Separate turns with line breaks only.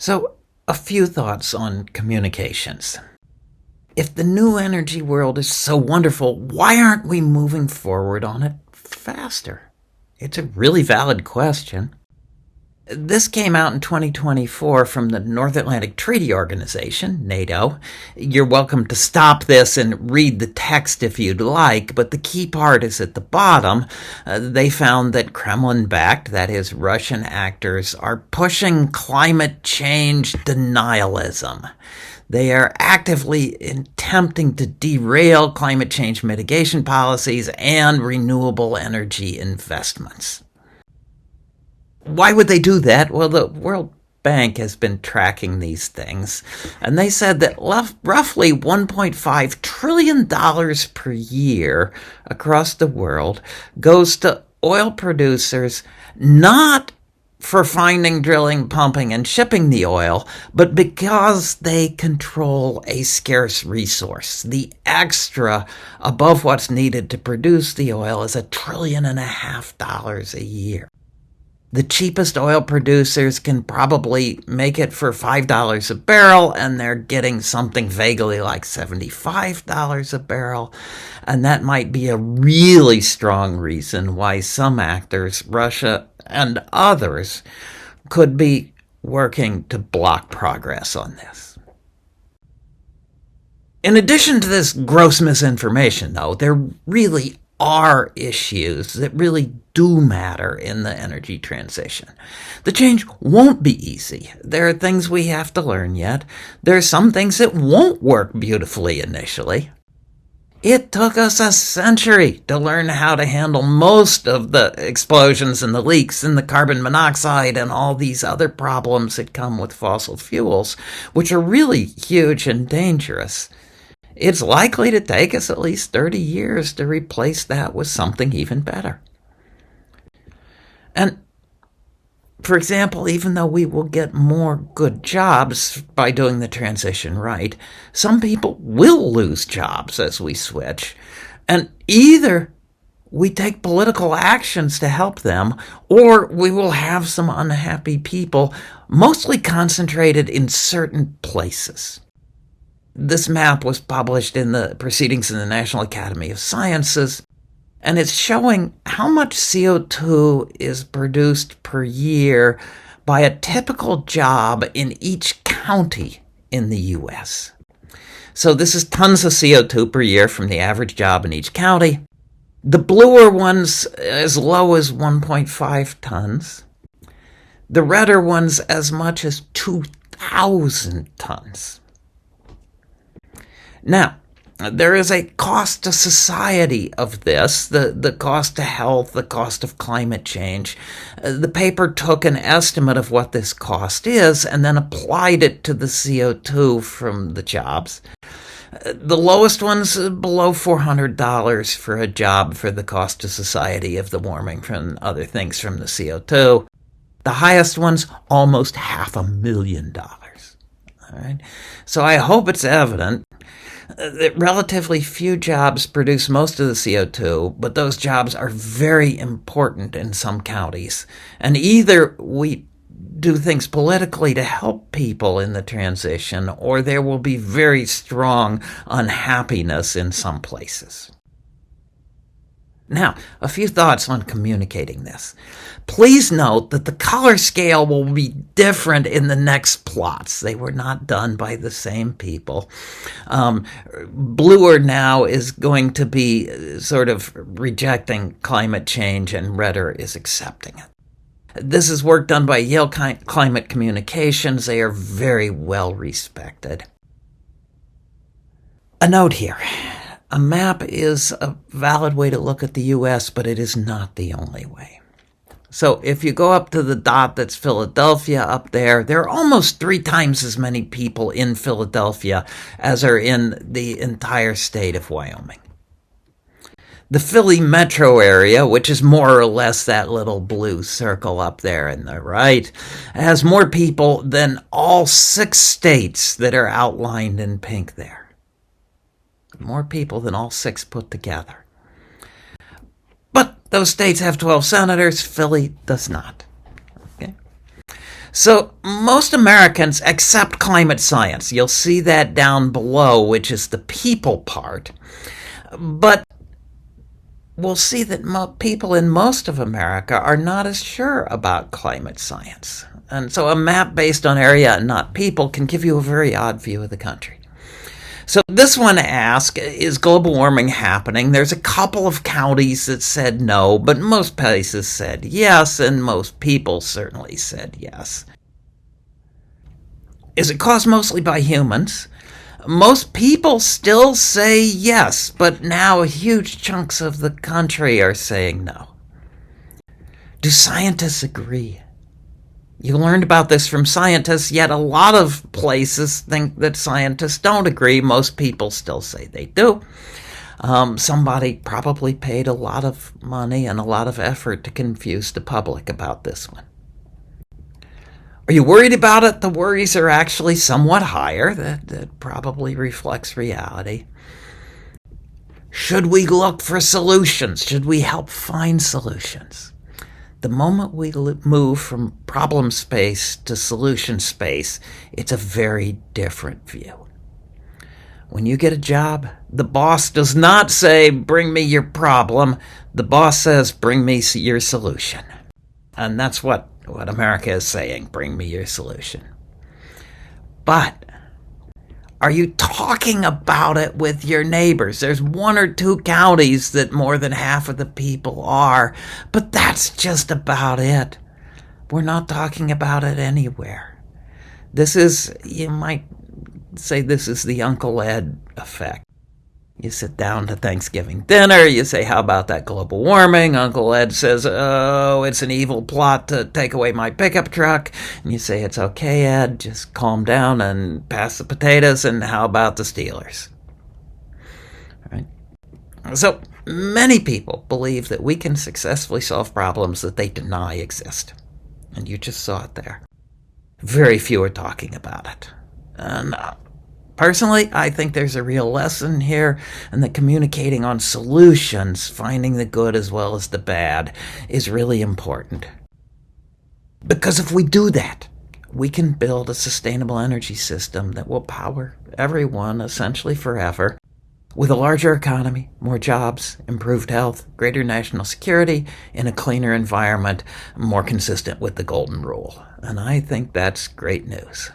So, a few thoughts on communications. If the new energy world is so wonderful, why aren't we moving forward on it faster? It's a really valid question. This came out in 2024 from the North Atlantic Treaty Organization, NATO. You're welcome to stop this and read the text if you'd like, but the key part is at the bottom. They found that Kremlin-backed, that is, Russian actors, are pushing climate change denialism. They are actively attempting to derail climate change mitigation policies and renewable energy investments. Why would they do that? Well, the World Bank has been tracking these things, and they said that roughly $1.5 trillion per year across the world goes to oil producers, not for finding, drilling, pumping, and shipping the oil, but because they control a scarce resource. The extra above what's needed to produce the oil is $1.5 trillion a year. The cheapest oil producers can probably make it for $5 a barrel, and they're getting something vaguely like $75 a barrel. And that might be a really strong reason why some actors, Russia and others, could be working to block progress on this. In addition to this gross misinformation, though, there really are issues that really do matter in the energy transition. The change won't be easy. There are things we have to learn yet. There are some things that won't work beautifully initially. It took us a century to learn how to handle most of the explosions and the leaks and the carbon monoxide and all these other problems that come with fossil fuels, which are really huge and dangerous. It's likely to take us at least 30 years to replace that with something even better. And, for example, even though we will get more good jobs by doing the transition right, some people will lose jobs as we switch. And either we take political actions to help them, or we will have some unhappy people, mostly concentrated in certain places. This map was published in the Proceedings in the National Academy of Sciences, and it's showing how much CO2 is produced per year by a typical job in each county in the U.S. So this is tons of CO2 per year from the average job in each county. The bluer ones as low as 1.5 tons. The redder ones as much as 2,000 tons. Now, there is a cost to society of this, the cost to health, the cost of climate change. The paper took an estimate of what this cost is and then applied it to the CO2 from the jobs. The lowest one's below $400 for a job for the cost to society of the warming from other things from the CO2. The highest one's almost $500,000. All right? So I hope it's evident that relatively few jobs produce most of the CO2, but those jobs are very important in some counties. And either we do things politically to help people in the transition, or there will be very strong unhappiness in some places. Now, a few thoughts on communicating this. Please note that the color scale will be different in the next plots. They were not done by the same people. Bluer now is going to be sort of rejecting climate change, and redder is accepting it. This is work done by Yale Climate Communications. They are very well respected. A note here. A map is a valid way to look at the U.S., but it is not the only way. So if you go up to the dot that's Philadelphia up there, there are almost 3 times as many people in Philadelphia as are in the entire state of Wyoming. The Philly metro area, which is more or less that little blue circle up there in the right, has more people than all 6 states that are outlined in pink there. More people than all 6 put together. But those states have 12 senators. Philly does not. Okay? So most Americans accept climate science. You'll see that down below, which is the people part. But we'll see that people in most of America are not as sure about climate science. And so a map based on area and not people can give you a very odd view of the country. So this one asks, is global warming happening? There's a couple of counties that said no, but most places said yes, and most people certainly said yes. Is it caused mostly by humans? Most people still say yes, but now huge chunks of the country are saying no. Do scientists agree? You learned about this from scientists, yet a lot of places think that scientists don't agree. Most people still say they do. Somebody probably paid a lot of money and a lot of effort to confuse the public about this one. Are you worried about it? The worries are actually somewhat higher. That probably reflects reality. Should we look for solutions? Should we help find solutions? The moment we move from problem space to solution space, it's a very different view. When you get a job, the boss does not say, bring me your problem. The boss says, bring me your solution. And that's what America is saying, bring me your solution. But are you talking about it with your neighbors? There's 1 or 2 counties that more than half of the people are, but that's just about it. We're not talking about it anywhere. This is, you might say this is the Uncle Ed effect. You sit down to Thanksgiving dinner, you say, how about that global warming? Uncle Ed says, oh, it's an evil plot to take away my pickup truck. And you say, it's okay, Ed, just calm down and pass the potatoes, and how about the Steelers? All right. So many people believe that we can successfully solve problems that they deny exist. And you just saw it there. Very few are talking about it. And personally, I think there's a real lesson here, and that communicating on solutions, finding the good as well as the bad, is really important. Because if we do that, we can build a sustainable energy system that will power everyone essentially forever, with a larger economy, more jobs, improved health, greater national security, in a cleaner environment, more consistent with the Golden Rule. And I think that's great news.